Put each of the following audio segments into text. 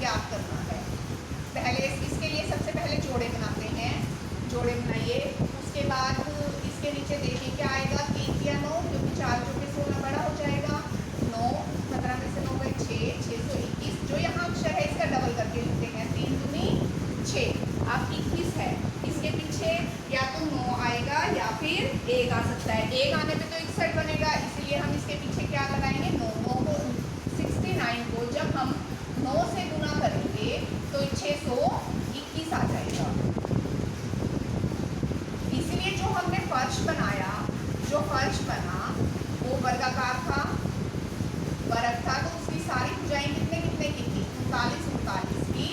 ज्ञात करना है। पहले इसके लिए सबसे पहले जोड़े बनाते हैं, जोड़े बनाइए। उसके बाद इसके नीचे देखिए क्या आएगा, 3 या 9, क्योंकि 4 जो कि 16 बड़ा हो जाएगा। 9, 15 में से 9 गए 6, 621। जो यहाँ अक्षर है इसका डबल करके लिखते हैं, 3 दूनी 6। अब 21 है, इसके पीछे या तो 9 आएगा या फिर 1 आ सकता है। 1 आने पे तो 61 बनेगा, इसीलिए हम इसके पीछे क्या लगाएंगे, 9। 9 को 69 को जब हम 9 से गुना करेंगे तो 621 आ जाएगा। इसीलिए जो हमने फर्श बनाया, जो फर्श बना वो वर्गाकार था, वर्ग था, तो उसकी सारी भुजाएं कितने कितने की थी, 39 39 की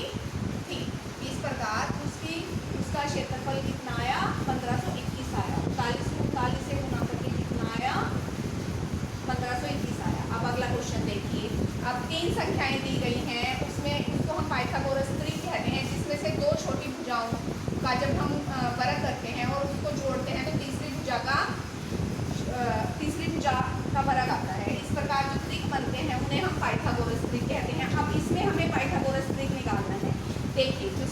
थी। इस प्रकार उसका क्षेत्रफल कितना आया, 1521 आया। 39 को 39 से गुना करके कितना आया, 1521 आया। अब अगला क्वेश्चन देखिए। अब 3 संख्याएं दी गई हैं, उसमें उसको हम पाइथागोरस त्रिक कहते हैं, जिसमें से 2 छोटी भुजाओं का जब हम वर्ग करते हैं और उसको जोड़ते हैं तो तीसरी भुजा का वर्ग आता है। इस प्रकार जो त्रिक बनते हैं उन्हें हम पाइथागोरस त्रिक कहते हैं। अब इसमें हमें पाइथागोरस त्रिक निकालना है। देखिए जो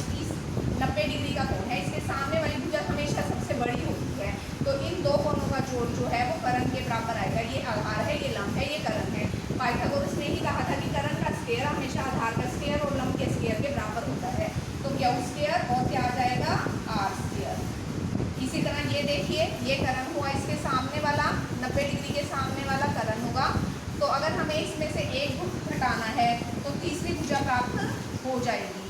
90 डिग्री का कोण है, इसके सामने वाली भुजा हमेशा सबसे बड़ी होती है, तो इन दो कोणों का जोड़ जो है वो कर्ण के बराबर आएगा। ये आधार है, ये लंब है, ये कर्ण है। पाइथागोरस ने ही कहा था कि कर्ण का स्क्वायर हमेशा आधार का स्क्वायर और लंब के स्क्वायर के बराबर होता है। तो क्या स्क्वायर और क्या आ जाएगा, आर स्क्वायर। इसी तरह ये देखिए, ये कर्ण हुआ, इसके सामने वाला 90 डिग्री के सामने वाला कर्ण होगा। तो अगर हमें इसमें से एक भुजा घटाना है तो तीसरी भुजा प्राप्त हो जाएगी।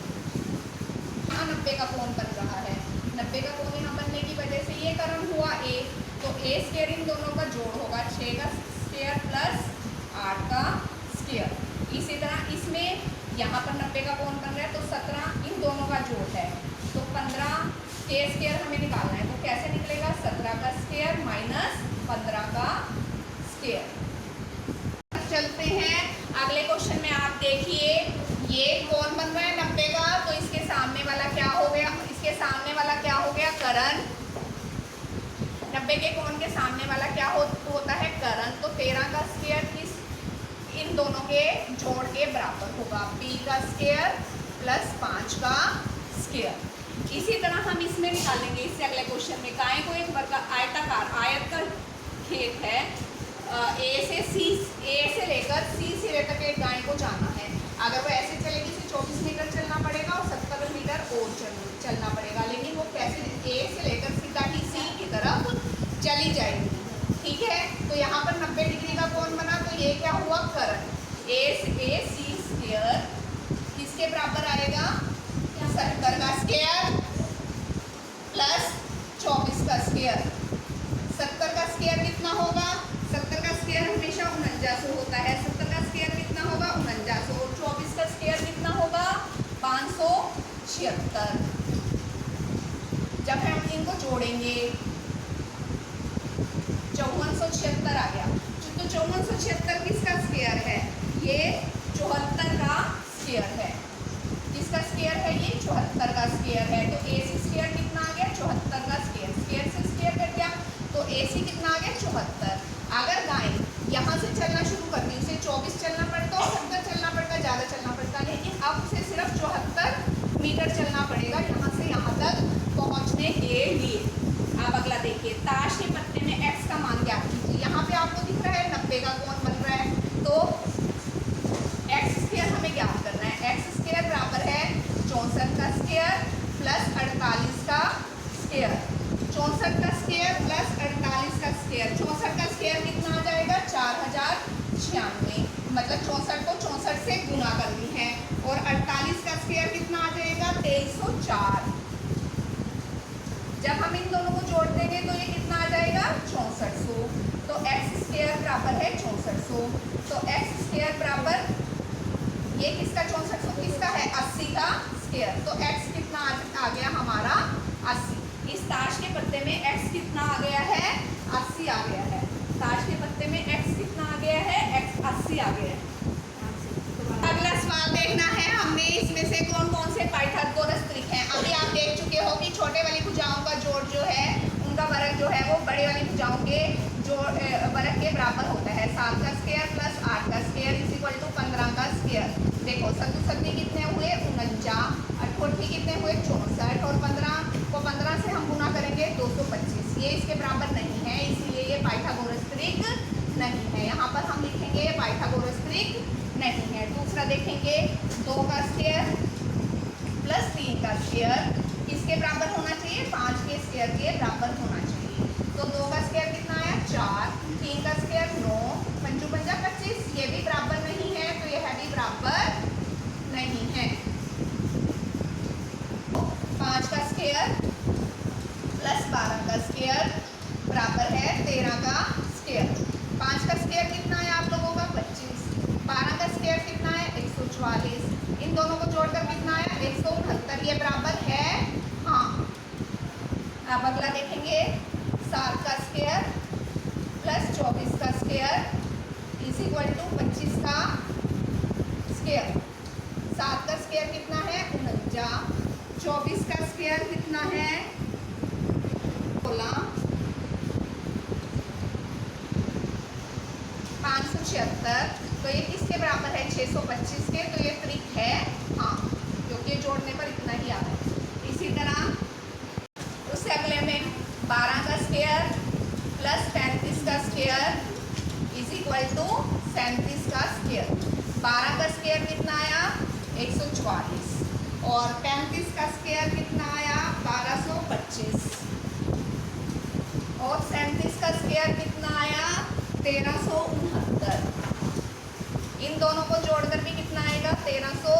90 का कोण बन रहा है, 90 का कोण यहाँ बनने की वजह से ये कर्ण हुआ ए, तो ए स्क्वायर इन दोनों का जोड़ होगा, 6 का स्क्वायर प्लस 8 का स्क्वायर। इसी तरह इसमें यहाँ पर 90 का कोण बन रहा है, तो 17 इन दोनों का जोड़ है, तो 15 के स्क्वायर हमें निकालना है। तो कैसे निकलेगा, 17 का स्क्वायर माइनस 15 का स्क्वायर। चलते हैं अगले क्वेश्चन में। आप देखिए ये कोण बन रहा है 90 का, तो इसके सामने वाला क्या हो गया, इसके सामने वाला क्या हो गया, कर्ण। 90 के कोण के सामने वाला क्या होता है, कर्ण। तो 13 का स्क्वायर इन दोनों के जोड़ के बराबर होगा, p का स्क्वायर प्लस 5 का स्क्वायर। इसी तरह हम इसमें निकालेंगे, इससे अगले क्वेश्चन में। गाय को एक वर्ग आयताकार आयत का खेत है, ए से लेकर सी सिरे तक एक गाय को जाना है। अगर वो ऐसे चलेगी तो 24 मीटर चलना पड़ेगा और 70 मीटर और चलना पड़ेगा, लेकिन वो कैसे, ए से लेकर सीधा ही सी की तरफ चली जाएगी। ठीक है, तो यहाँ पर 90 डिग्री का कोण बना, तो ये क्या हुआ, कर्ण। ए सी स्क्वायर किसके बराबर आएगा, 70 का स्क्वायर प्लस 24 का स्क्वायर। 70 का स्क्वायर कितना होगा, 70 का स्क्वायर हमेशा 49 होता है। 70 का स्क्वायर कितना होगा, 49, और 24 का स्क्वायर कितना होगा, 576। जब हम इनको जोड़ेंगे 5476 आ गया। तो 5476 किसका स्क्वायर है, ये 74 का स्क्वायर है। किसका स्क्वायर है, ये 74 का स्क्वायर है। तो ए सी स्क्वायर कितना आ गया, 74 का स्क्वायर। स्क्वायर से स्क्वायर कट गया, तो ए सी कितना आ गया, 74। अगर गाय यहाँ से चलना शुरू करती, उसे 24 चलना पड़ता और 70 चलना पड़ता, ज़्यादा चलना पड़ता, लेकिन अब उसे सिर्फ 74 मीटर चलना पड़ेगा यहाँ से यहाँ तक पहुँचने के लिए। अब अगला देखिए, ताश के पत्ते में x का मान ज्ञात कीजिए। यहाँ पे आपको दिख रहा है 90 का कोण बन रहा है, तो x स्क्वायर हमें ज्ञात करना है। x स्क्वायर बराबर है 64 का स्क्वायर प्लस 48 का स्क्वायर। 64 का स्क्वायर प्लस 48 का स्क्वायर। 64 का स्क्वायर कितना आ जाएगा, 4096, मतलब 64 को 64 से गुना करनी है, और 48 का स्क्वायर कितना आ जाएगा, 2304। जब हम इन दोनों को जोड़ देंगे तो ये कितना आ जाएगा, 6400। तो x स्क्वायर बराबर है 6400। तो x स्क्वायर बराबर, ये किसका 6400 किसका है, 80 का स्क्वायर। तो x कितना आ गया हमारा, 80। इस ताश के पत्ते में x कितना आ गया है, 80 आ गया है। ताश के पत्ते में x कितना आ गया है, x 80 आ गया है। अगला सवाल देखना है हमने, इसमें से कौन कौन से पाइथागोरस त्रिक हैं। अभी आप देख चुके हो कि छोटे वाली भुजाओं का जोड़ जो है, उनका वर्ग जो है वो बड़े वाली भुजाओं के वर्ग के बराबर होता है। 7 का स्क्वायर प्लस 8 का स्क्वायर इज इक्वल टू 15 का स्क्वायर। देखो सत्तू सत्ती कितने हुए, स्क्वायर किसके बराबर होना चाहिए? 5 के स्क्वायर के बराबर होना चाहिए। तो 2 का स्क्वायर कितना आया? 4, 3 का स्क्वायर 9, 5 पंजा 25, ये भी बराबर नहीं है तो यह भी बराबर नहीं है। 5 का स्क्वायर प्लस 12 का स्क्वायर बराबर है 13 का स्क्वायर। 5 का स्क्वायर कितना है आप लोगों का? 25। 12 का स्क्वायर कितना है? 144। इन दोनों को जोड़कर कितना आया? 169। ये बराबर है? हाँ। अब अगला देखेंगे, 7 का स्क्वायर प्लस 24 का स्क्वायर इज इक्वल टू 25 का स्क्वायर। 7 का स्क्वायर कितना है? 49। 24 का स्क्वायर कितना है? 16। 576। तो ये किसके बराबर है? 625 के। तो ये ट्रिक है हाँ, क्योंकि जोड़ने पर इतना ही आता है। इसी तरह उससे अगले में 12 का स्क्वायर प्लस 35 का स्क्वायर इज इक्वल टू 37 का स्क्वायर। 12 का स्क्वायर कितना आया? 144 और 35 का स्क्वायर कितना आया? 1225 और 37 का स्क्वायर कितना आया? 1369। इन दोनों को जोड़कर भी कितना आएगा? 1300